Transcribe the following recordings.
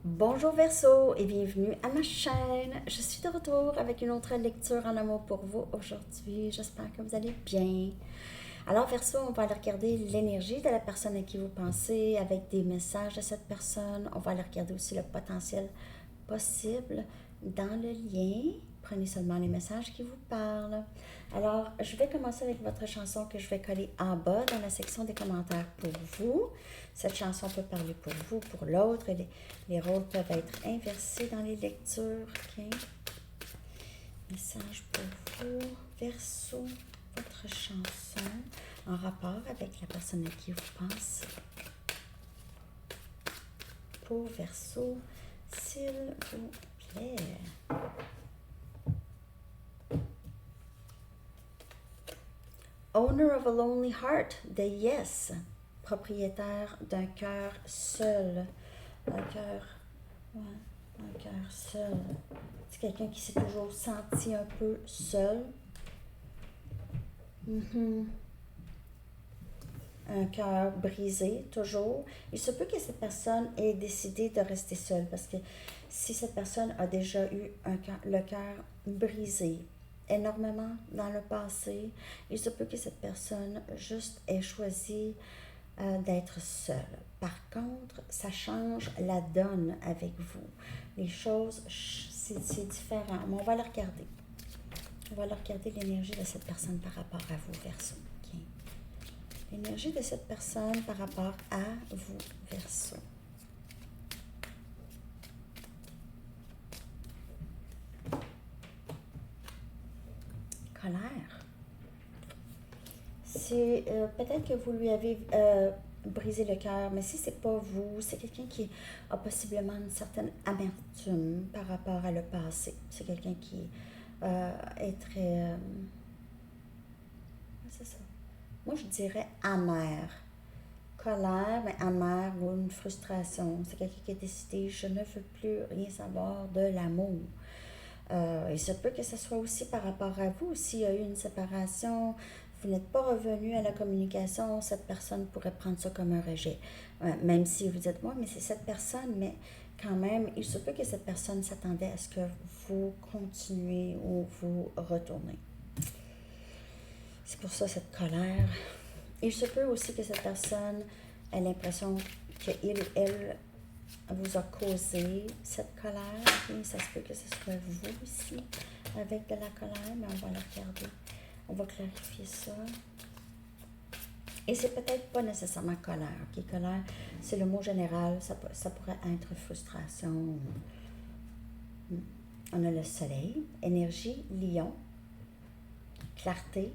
Bonjour Verseau et bienvenue à ma chaîne. Je suis de retour avec une autre lecture en amour pour vous aujourd'hui. J'espère que vous allez bien. Alors Verseau, on va aller regarder l'énergie de la personne à qui vous pensez avec des messages de cette personne. On va aller regarder aussi le potentiel possible dans le lien. Prenez seulement les messages qui vous parlent. Alors, je vais commencer avec votre chanson que je vais coller en bas dans la section des commentaires pour vous. Cette chanson peut parler pour vous, pour l'autre. Les rôles peuvent être inversés dans les lectures. Okay? Message pour vous, Verseau, votre chanson en rapport avec la personne à qui vous pensez. Pour Verseau, s'il vous plaît. Owner of a lonely heart, de Yes, propriétaire d'un cœur seul. Un cœur seul. C'est quelqu'un qui s'est toujours senti un peu seul. Un cœur brisé, toujours. Il se peut que cette personne ait décidé de rester seule parce que si cette personne a déjà eu le cœur brisé énormément dans le passé, il se peut que cette personne juste ait choisi d'être seule. Par contre, ça change la donne avec vous. Les choses, c'est différent. Mais on va la regarder. On va aller regarder l'énergie de cette personne par rapport à vous, Verseau. Okay? L'énergie de cette personne par rapport à vous, Verseau. Colère. C'est peut-être que vous lui avez brisé le cœur, mais si c'est pas vous, c'est quelqu'un qui a possiblement une certaine amertume par rapport à le passé. C'est quelqu'un qui est très... c'est ça. Moi, je dirais amer. Colère, mais amère ou une frustration. C'est quelqu'un qui a décidé, je ne veux plus rien savoir de l'amour. Il se peut que ce soit aussi par rapport à vous. S'il y a eu une séparation, vous n'êtes pas revenu à la communication, cette personne pourrait prendre ça comme un rejet. Même si vous dites, moi, mais c'est cette personne, mais quand même, il se peut que cette personne s'attendait à ce que vous continuez ou vous retournez. C'est pour ça cette colère. Il se peut aussi que cette personne ait l'impression qu'il ou elle vous a causé cette colère. Et ça se peut que ce soit vous aussi avec de la colère, mais on va la regarder. On va clarifier ça. Et c'est peut-être pas nécessairement colère. Okay? Colère, c'est le mot général. Ça pourrait être frustration. On a le soleil, énergie, lion, clarté.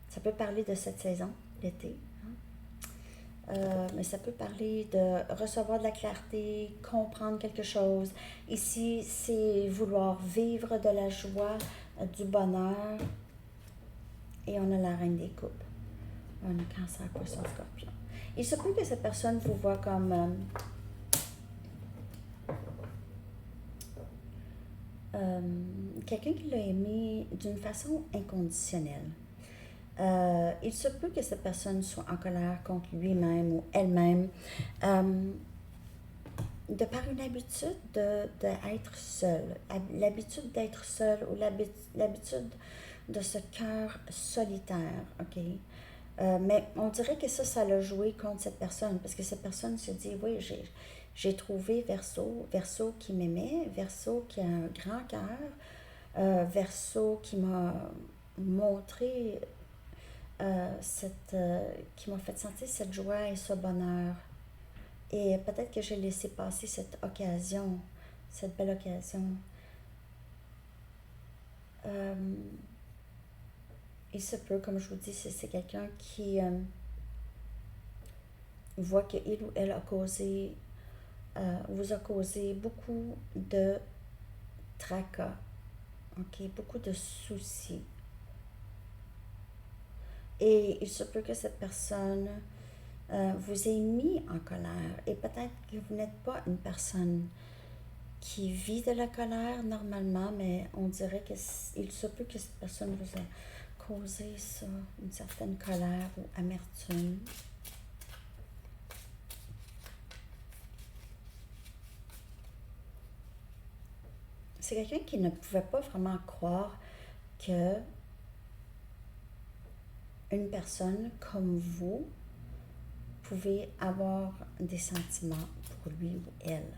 Ça peut parler de cette saison, l'été. Mais ça peut parler de recevoir de la clarté, comprendre quelque chose. Ici, c'est vouloir vivre de la joie, du bonheur. Et on a la reine des coupes. On a Cancer, Poisson, Scorpion. Il se peut que cette personne vous voit comme quelqu'un qui l'a aimé d'une façon inconditionnelle. Il se peut que cette personne soit en colère contre lui-même ou elle-même de par une habitude d'être seul, l'habitude d'être seul ou l'habitude de ce cœur solitaire, ok? Mais on dirait que ça l'a joué contre cette personne parce que cette personne se dit, oui, j'ai trouvé Verseau qui m'aimait, Verseau qui a un grand cœur, Verseau qui m'a montré qui m'a fait sentir cette joie et ce bonheur. Et peut-être que j'ai laissé passer cette occasion, cette belle occasion. Il se peut, comme je vous dis, c'est quelqu'un qui voit qu'il ou elle vous a causé beaucoup de tracas, okay? Beaucoup de soucis. Et il se peut que cette personne vous ait mis en colère. Et peut-être que vous n'êtes pas une personne qui vit de la colère normalement, mais on dirait qu'il se peut que cette personne vous a causé ça, une certaine colère ou amertume. c'est quelqu'un qui ne pouvait pas vraiment croire que une personne comme vous pouvez avoir des sentiments pour lui ou elle.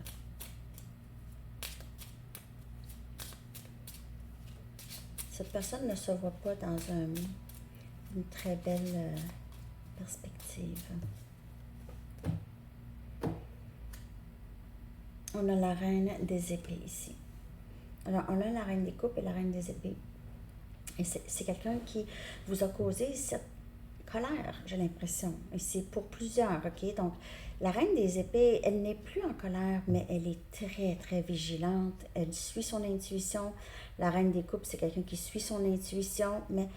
Cette personne ne se voit pas dans une très belle perspective. On a la reine des épées ici. Alors, on a la reine des coupes et la reine des épées. Et c'est quelqu'un qui vous a causé cette colère, j'ai l'impression. Et c'est pour plusieurs, OK? Donc, la reine des épées, elle n'est plus en colère, mais elle est très, très vigilante. Elle suit son intuition. La reine des coupes, c'est quelqu'un qui suit son intuition, mais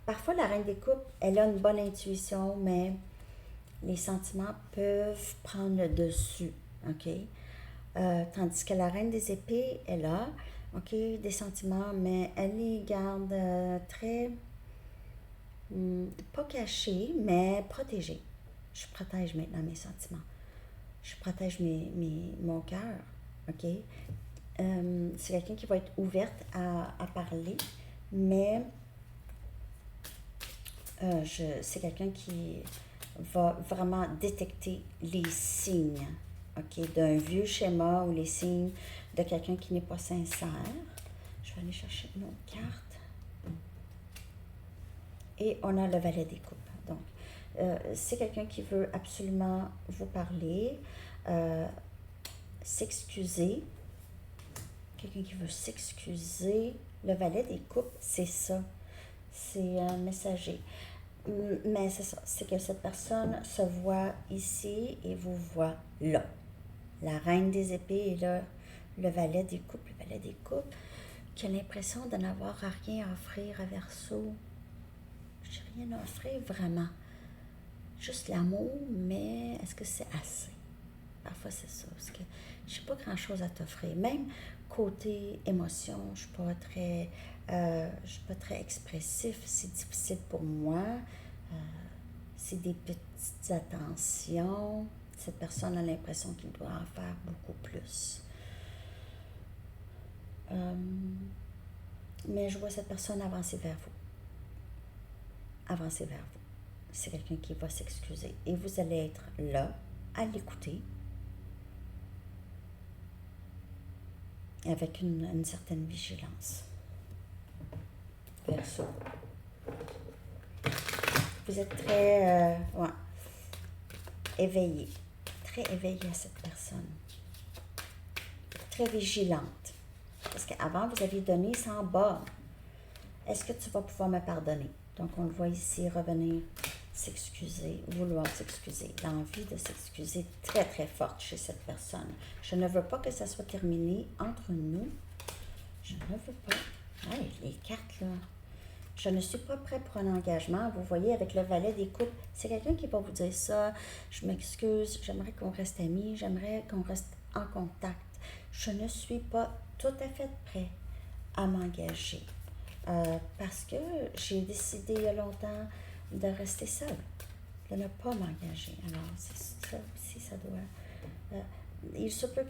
parfois, la reine des coupes, elle a une bonne intuition, mais les sentiments peuvent prendre le dessus, OK? Tandis que la reine des épées, elle a, OK, des sentiments, mais elle les garde très, pas cachés, mais protégés. Je protège maintenant mes sentiments. Je protège mon cœur, OK? C'est quelqu'un qui va être ouverte à parler, mais c'est quelqu'un qui va vraiment détecter les signes, OK, d'un vieux schéma ou les signes de quelqu'un qui n'est pas sincère. Je vais aller chercher une autre carte. Et on a le valet des coupes. Donc, c'est quelqu'un qui veut absolument vous parler, s'excuser. Quelqu'un qui veut s'excuser. Le valet des coupes, c'est ça. C'est un messager. Mais c'est ça, c'est que cette personne se voit ici et vous voit là. La reine des épées est là, le valet des coupes, qui a l'impression de n'avoir rien à offrir à Verseau. Je n'ai rien à offrir vraiment. Juste l'amour, mais est-ce que c'est assez? Parfois c'est ça, parce que je n'ai pas grand-chose à t'offrir. Même côté émotion, je ne suis pas très expressif, c'est difficile pour moi. C'est des petites attentions. Cette personne a l'impression qu'il doit en faire beaucoup plus. Mais je vois cette personne avancer vers vous. Avancer vers vous. C'est quelqu'un qui va s'excuser. Et vous allez être là, à l'écouter, avec une certaine vigilance. Verseau. Vous êtes très éveillé. Très éveillé à cette personne. Très vigilante. Parce qu'avant, vous aviez donné sans borne. Est-ce que tu vas pouvoir me pardonner? Donc, on le voit ici revenir, s'excuser, vouloir s'excuser. L'envie de s'excuser très, très forte chez cette personne. Je ne veux pas que ça soit terminé entre nous. Je ne veux pas. Hey, les cartes, là. Je ne suis pas prêt pour un engagement. Vous voyez, avec le valet des coupes, c'est quelqu'un qui va vous dire ça. Je m'excuse, j'aimerais qu'on reste amis, j'aimerais qu'on reste en contact. Je ne suis pas tout à fait prêt à m'engager. Parce que j'ai décidé il y a longtemps de rester seule, de ne pas m'engager. Alors, c'est ça aussi, ça doit... il se peut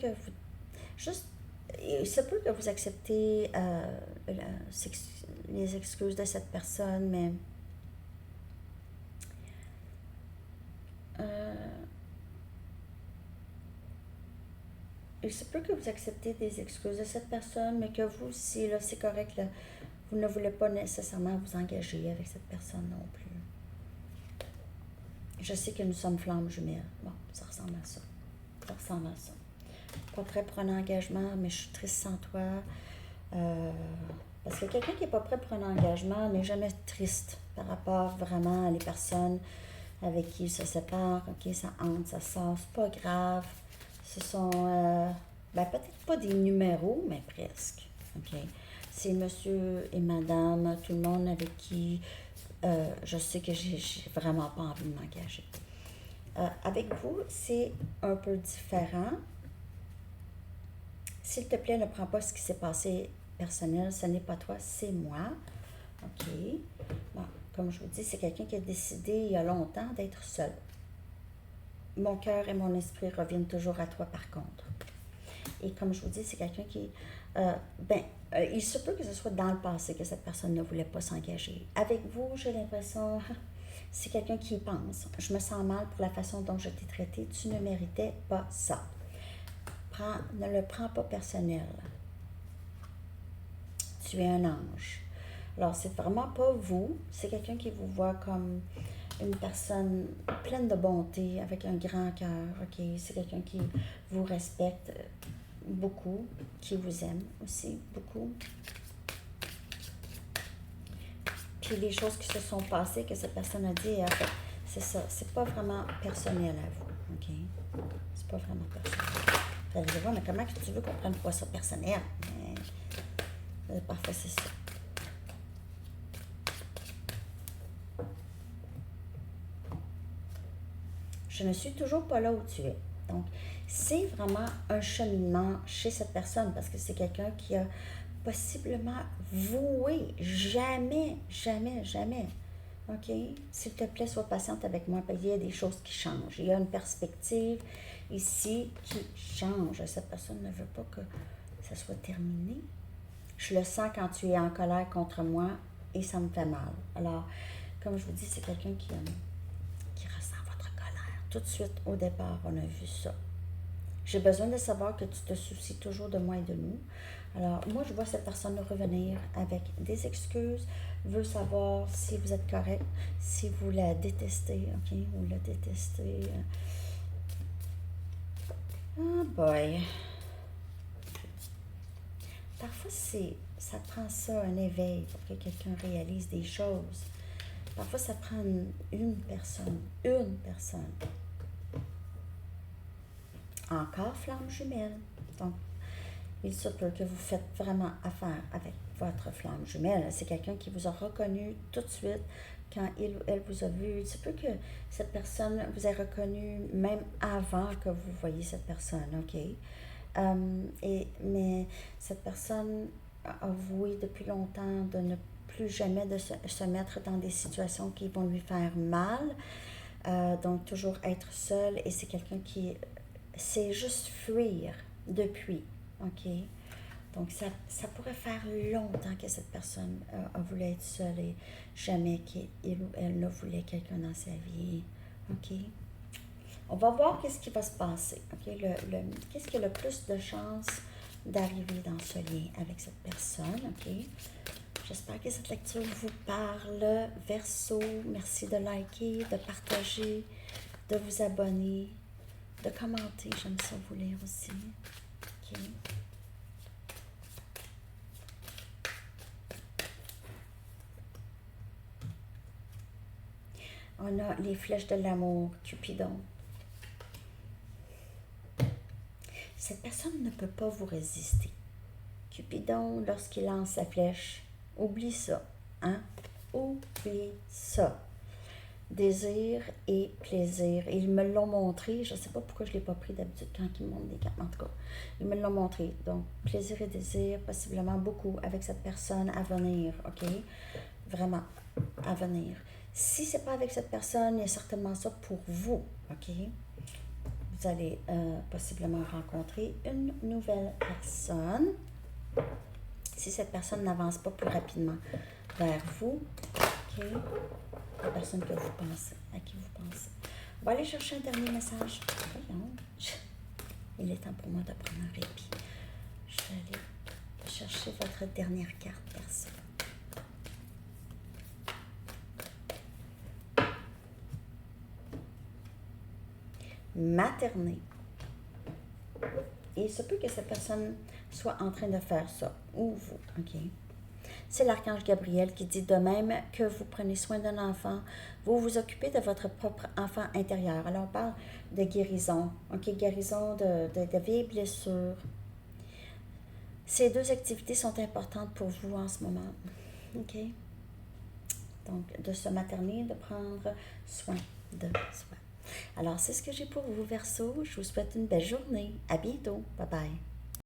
que vous acceptez les excuses de cette personne, mais il se peut que vous acceptez des excuses de cette personne, mais que vous aussi, là, c'est correct, là, vous ne voulez pas nécessairement vous engager avec cette personne non plus. Je sais que nous sommes flammes jumelles. Bon, ça ressemble à ça. Ça ressemble à ça. Pas prêt pour un engagement, mais je suis triste sans toi. Parce que quelqu'un qui n'est pas prêt pour un engagement n'est jamais triste par rapport vraiment à les personnes avec qui il se sépare. OK, ça entre, ça sort, c'est pas grave. Ce sont, peut-être pas des numéros, mais presque. OK? C'est monsieur et madame, tout le monde avec qui je sais que j'ai vraiment pas envie de m'engager. Avec vous, c'est un peu différent. S'il te plaît, ne prends pas ce qui s'est passé personnel. Ce n'est pas toi, c'est moi. OK. Bon, comme je vous dis, c'est quelqu'un qui a décidé il y a longtemps d'être seul. Mon cœur et mon esprit reviennent toujours à toi par contre. Et comme je vous dis, c'est quelqu'un qui... il se peut que ce soit dans le passé que cette personne ne voulait pas s'engager. Avec vous, j'ai l'impression, c'est quelqu'un qui y pense. Je me sens mal pour la façon dont je t'ai traité. Tu ne méritais pas ça. Ne le prends pas personnel. Tu es un ange. Alors, c'est vraiment pas vous. C'est quelqu'un qui vous voit comme une personne pleine de bonté, avec un grand cœur. Ok, c'est quelqu'un qui vous respecte beaucoup, qui vous aime aussi beaucoup. Puis les choses qui se sont passées, que cette personne a dit, en fait, c'est ça. C'est pas vraiment personnel à vous. Ok, c'est pas vraiment personnel. Vous allez voir, mais comment tu veux qu'on prenne pas ça personnel? Mais, parfois, c'est ça. Je ne suis toujours pas là où tu es. Donc, c'est vraiment un cheminement chez cette personne parce que c'est quelqu'un qui a possiblement voué. Jamais, jamais, jamais. OK? S'il te plaît, sois patiente avec moi. Il y a des choses qui changent. Il y a une perspective ici qui change. Cette personne ne veut pas que ça soit terminé. Je le sens quand tu es en colère contre moi et ça me fait mal. Alors, comme je vous dis, c'est quelqu'un qui ressent votre colère. Tout de suite, au départ, on a vu ça. J'ai besoin de savoir que tu te soucies toujours de moi et de nous. Alors, moi, je vois cette personne revenir avec des excuses, veut savoir si vous êtes correct, si vous la détestez, OK, ou la détestez. Oh boy. Parfois, ça prend ça, un éveil, pour que quelqu'un réalise des choses. Parfois, ça prend une personne. Encore flamme jumelle. Donc, il se peut que vous faites vraiment affaire avec votre flamme jumelle. C'est quelqu'un qui vous a reconnu tout de suite quand il ou elle vous a vu. Il se peut que cette personne vous ait reconnu même avant que vous voyiez cette personne, OK? Mais cette personne a voué depuis longtemps de ne plus jamais de se mettre dans des situations qui vont lui faire mal. Donc, toujours être seul. Et c'est quelqu'un qui sait juste fuir depuis. OK? Donc, ça pourrait faire longtemps que cette personne a voulu être seule et jamais qu'il ou elle ne voulait quelqu'un dans sa vie. OK? On va voir qu'est-ce qui va se passer. OK? Qu'est-ce qui a le plus de chances d'arriver dans ce lien avec cette personne. OK? J'espère que cette lecture vous parle. Verseau, merci de liker, de partager, de vous abonner, de commenter. J'aime ça vous lire aussi. OK? On a les flèches de l'amour, Cupidon. Cette personne ne peut pas vous résister. Cupidon, lorsqu'il lance sa flèche, oublie ça. Hein? Oublie ça. Désir et plaisir. Ils me l'ont montré. Je ne sais pas pourquoi je ne l'ai pas pris d'habitude quand ils me montrent des cartes. En tout cas, ils me l'ont montré. Donc, plaisir et désir, possiblement beaucoup avec cette personne à venir. OK? Vraiment, à venir. Si ce n'est pas avec cette personne, il y a certainement ça pour vous. OK? Vous allez possiblement rencontrer une nouvelle personne. Si cette personne n'avance pas plus rapidement vers vous, OK? La personne que vous pensez, à qui vous pensez. On va aller chercher un dernier message. Voyons. Il est temps pour moi de prendre un répit. Je vais aller chercher votre dernière carte, personne. Materner. Et il se peut que cette personne soit en train de faire ça, ou vous, OK? C'est l'archange Gabriel qui dit de même que vous prenez soin d'un enfant, vous vous occupez de votre propre enfant intérieur. Alors, on parle de guérison, OK? Guérison de vieilles blessures. Ces deux activités sont importantes pour vous en ce moment, OK? Donc, de se materner, de prendre soin de soi. Alors, c'est ce que j'ai pour vous, Verseau. Je vous souhaite une belle journée. À bientôt. Bye bye.